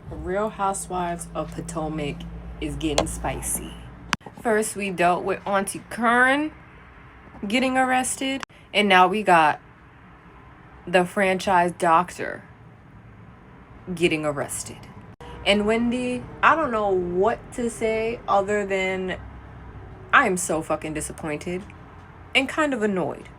Real Housewives of Potomac is getting spicy. First, we dealt with Auntie Kern getting arrested, and now we got the franchise doctor getting arrested. And Wendy, I don't know what to say other than I am so fucking disappointed and kind of annoyed.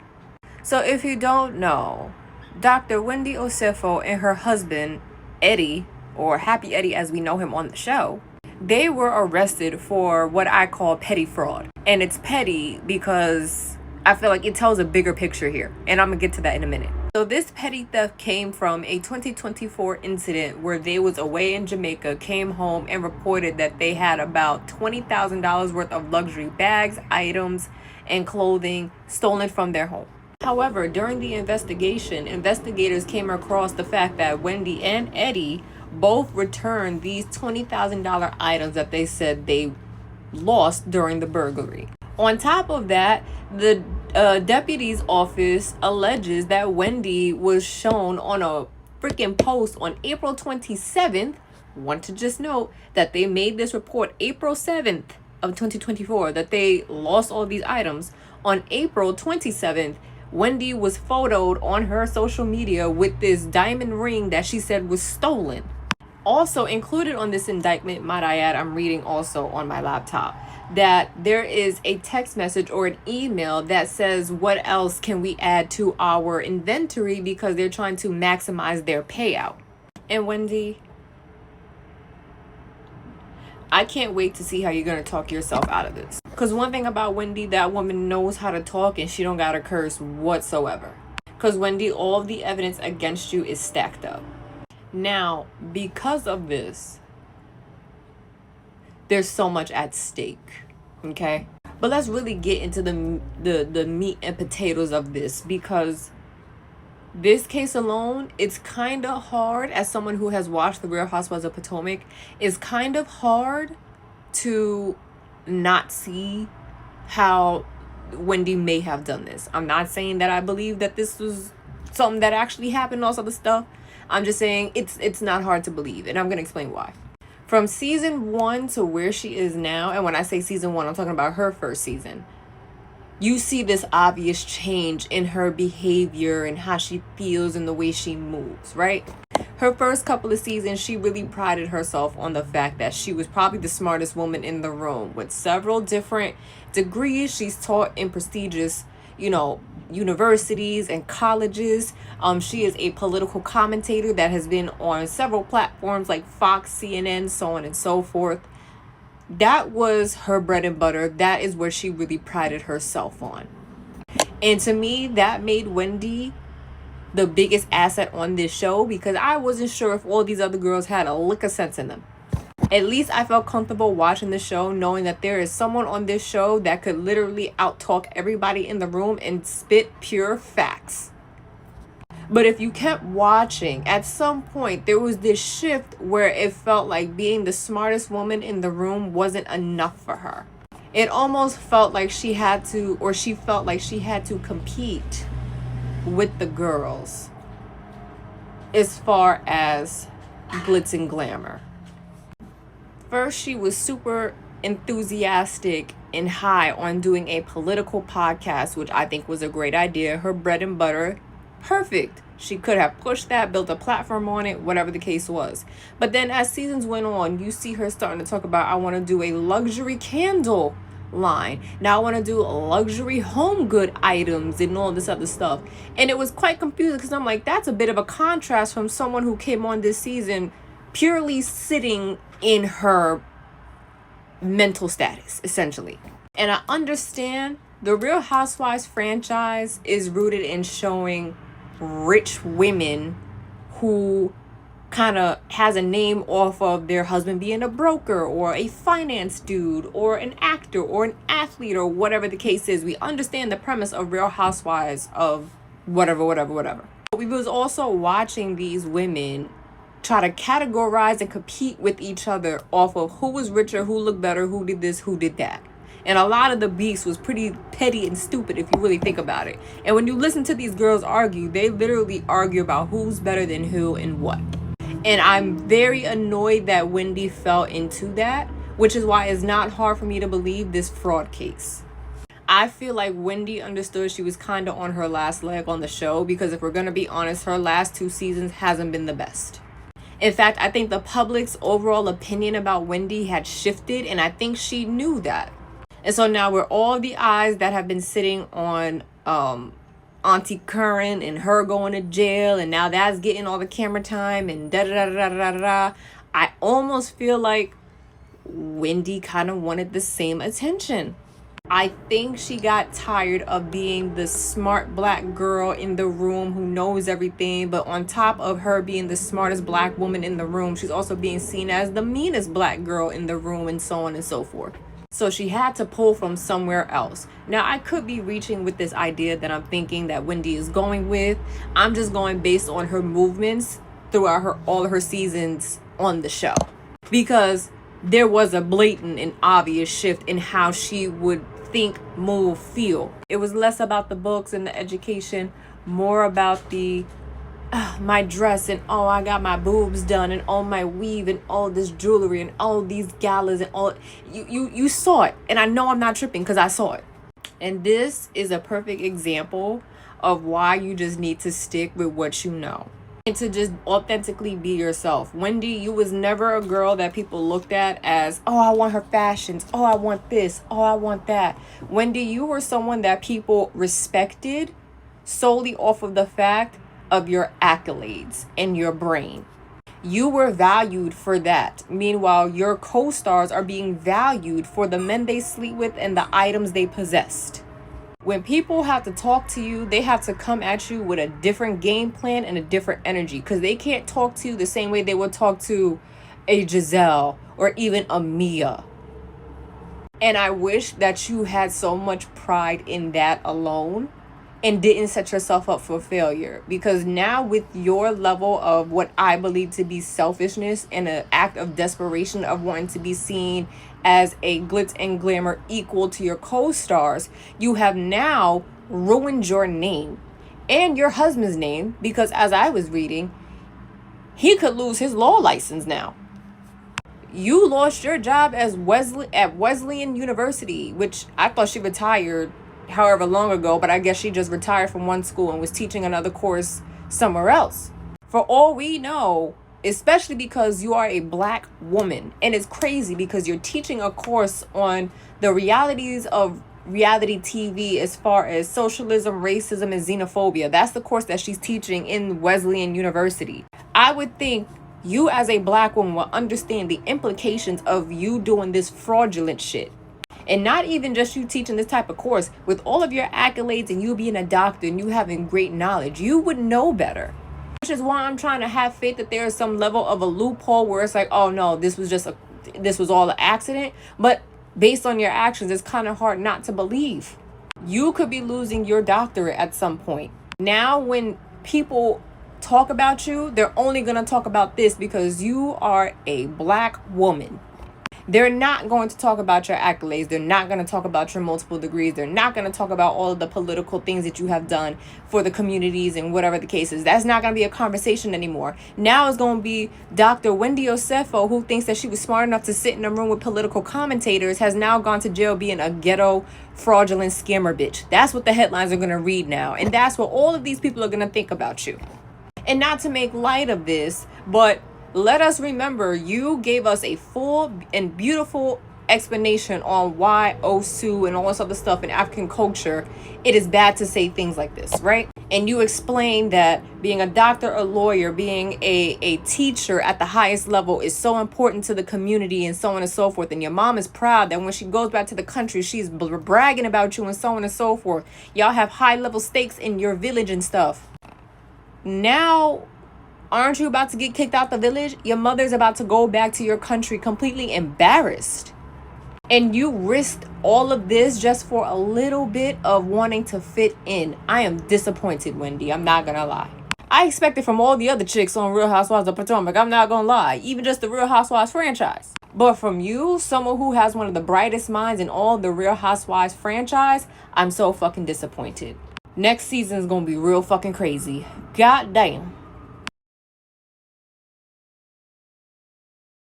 So if you don't know, Dr. Wendy Osefo and her husband, Eddie, or Happy Eddie as we know him on the show, they were arrested for what I call petty fraud. And it's petty because I feel like it tells a bigger picture here. And I'm going to get to that in a minute. So this petty theft came from a 2024 incident where they was away in Jamaica, came home and reported that they had about $20,000 worth of luxury bags, items, and clothing stolen from their home. However, during the investigation, investigators came across the fact that Wendy and Eddie both returned these $20,000 items that they said they lost during the burglary. On top of that, the deputy's office alleges that Wendy was shown on a freaking post on April 27th. Want to just note that they made this report April 7th of 2024 that they lost all these items. On April 27th, Wendy was photoed on her social media with this diamond ring that she said was stolen. Also included on this indictment, might I add, I'm reading also on my laptop, that there is a text message or an email that says, what else can we add to our inventory, because they're trying to maximize their payout. And Wendy, I can't wait to see how you're going to talk yourself out of this. Because one thing about Wendy, that woman knows how to talk and she don't got to curse whatsoever. Because Wendy, all of the evidence against you is stacked up. Now, because of this, there's so much at stake, okay? But let's really get into the meat and potatoes of this, because this case alone, it's kind of hard, as someone who has watched The Real Housewives of Potomac, it's kind of hard to not see how Wendy may have done this. I'm not saying that I believe that this was something that actually happened, all this other stuff. I'm just saying it's not hard to believe, and I'm going to explain why. From season 1 to where she is now, and when I say season 1, I'm talking about her first season, you see this obvious change in her behavior and how she feels and the way she moves, right? Her first couple of seasons, she really prided herself on the fact that she was probably the smartest woman in the room. With several different degrees, she's taught in prestigious, universities and colleges. She is a political commentator that has been on several platforms like Fox, CNN, so on and so forth. That was her bread and butter. That is where she really prided herself on. And to me, that made Wendy the biggest asset on this show, because I wasn't sure if all these other girls had a lick of sense in them. At least I felt comfortable watching the show knowing that there is someone on this show that could literally out-talk everybody in the room and spit pure facts. But if you kept watching, at some point there was this shift where it felt like being the smartest woman in the room wasn't enough for her. It almost felt like she felt like she had to compete with the girls as far as glitz and glamour. First, she was super enthusiastic and high on doing a political podcast, which I think was a great idea. Her bread and butter, perfect. She could have pushed that, built a platform on it, whatever the case was. But then as seasons went on, you see her starting to talk about, I want to do a luxury candle line. Now I want to do luxury home good items and all this other stuff. And it was quite confusing, because I'm like, that's a bit of a contrast from someone who came on this season purely sitting in her mental status, essentially. And I understand the Real Housewives franchise is rooted in showing rich women who kind of has a name off of their husband being a broker or a finance dude or an actor or an athlete or whatever the case is. We understand the premise of Real Housewives of whatever. But we was also watching these women try to categorize and compete with each other off of who was richer, who looked better, who did this, who did that. And a lot of the beefs was pretty petty and stupid if you really think about it. And when you listen to these girls argue, they literally argue about who's better than who and what. And I'm very annoyed that Wendy fell into that, which is why it's not hard for me to believe this fraud case. I feel like Wendy understood she was kind of on her last leg on the show, because if we're going to be honest, her last 2 seasons hasn't been the best. In fact, I think the public's overall opinion about Wendy had shifted, and I think she knew that. And so now we're all the eyes that have been sitting on Auntie Curran and her going to jail, and now that's getting all the camera time and da da da da da da da. I almost feel like Wendy kind of wanted the same attention. I think she got tired of being the smart black girl in the room who knows everything, but on top of her being the smartest black woman in the room, she's also being seen as the meanest black girl in the room, and so on and so forth. So she had to pull from somewhere else. Now, I could be reaching with this idea that I'm thinking that Wendy is going with. I'm just going based on her movements throughout all her seasons on the show, because there was a blatant and obvious shift in how she would think, move, feel. It was less about the books and the education, more about the my dress, and oh, I got my boobs done, and all my weave, and all this jewelry, and all these galas, and all you saw it. And I know I'm not tripping because I saw it. And this is a perfect example of why you just need to stick with what you know and to just authentically be yourself. Wendy, you was never a girl that people looked at as, oh, I want her fashions, oh, I want this, oh, I want that. Wendy, you were someone that people respected solely off of the fact of your accolades and your brain. You were valued for that. Meanwhile, your co-stars are being valued for the men they sleep with and the items they possessed. When people have to talk to you, they have to come at you with a different game plan and a different energy, because they can't talk to you the same way they would talk to a Giselle or even a Mia. And I wish that you had so much pride in that alone and didn't set yourself up for failure, because now with your level of what I believe to be selfishness and an act of desperation of wanting to be seen as a glitz and glamour equal to your co-stars, you have now ruined your name and your husband's name, because as I was reading, he could lose his law license now. You lost your job as Wesleyan University, which I thought she retired however long ago, but I guess she just retired from one school and was teaching another course somewhere else. For all we know, especially because you are a black woman, and it's crazy because you're teaching a course on the realities of reality TV as far as socialism, racism, and xenophobia. That's the course that she's teaching in Wesleyan University. I would think you as a black woman will understand the implications of you doing this fraudulent shit. And not even just you teaching this type of course, with all of your accolades and you being a doctor and you having great knowledge, you would know better. Which is why I'm trying to have faith that there is some level of a loophole where it's like, oh no, this was all an accident. But based on your actions, it's kind of hard not to believe. You could be losing your doctorate at some point. Now when people talk about you, they're only going to talk about this because you are a black woman. They're not going to talk about your accolades. They're not going to talk about your multiple degrees. They're not going to talk about all of the political things that you have done for the communities and whatever the case is. That's not going to be a conversation anymore. Now it's going to be Dr. Wendy Osefo, who thinks that she was smart enough to sit in a room with political commentators, has now gone to jail being a ghetto, fraudulent scammer bitch. That's what the headlines are going to read now. And that's what all of these people are going to think about you. And not to make light of this, but let us remember, you gave us a full and beautiful explanation on why Osu and all this other stuff in African culture, it is bad to say things like this, right? And you explained that being a doctor, a lawyer, being a teacher at the highest level is so important to the community and so on and so forth. And your mom is proud that when she goes back to the country, she's bragging about you and so on and so forth. Y'all have high level stakes in your village and stuff. Now, aren't you about to get kicked out the village? Your mother's about to go back to your country completely embarrassed. And you risked all of this just for a little bit of wanting to fit in. I am disappointed, Wendy. I'm not gonna lie. I expected from all the other chicks on Real Housewives of Potomac, I'm not gonna lie, even just the Real Housewives franchise. But from you, someone who has one of the brightest minds in all the Real Housewives franchise, I'm so fucking disappointed. Next season is gonna be real fucking crazy. God damn.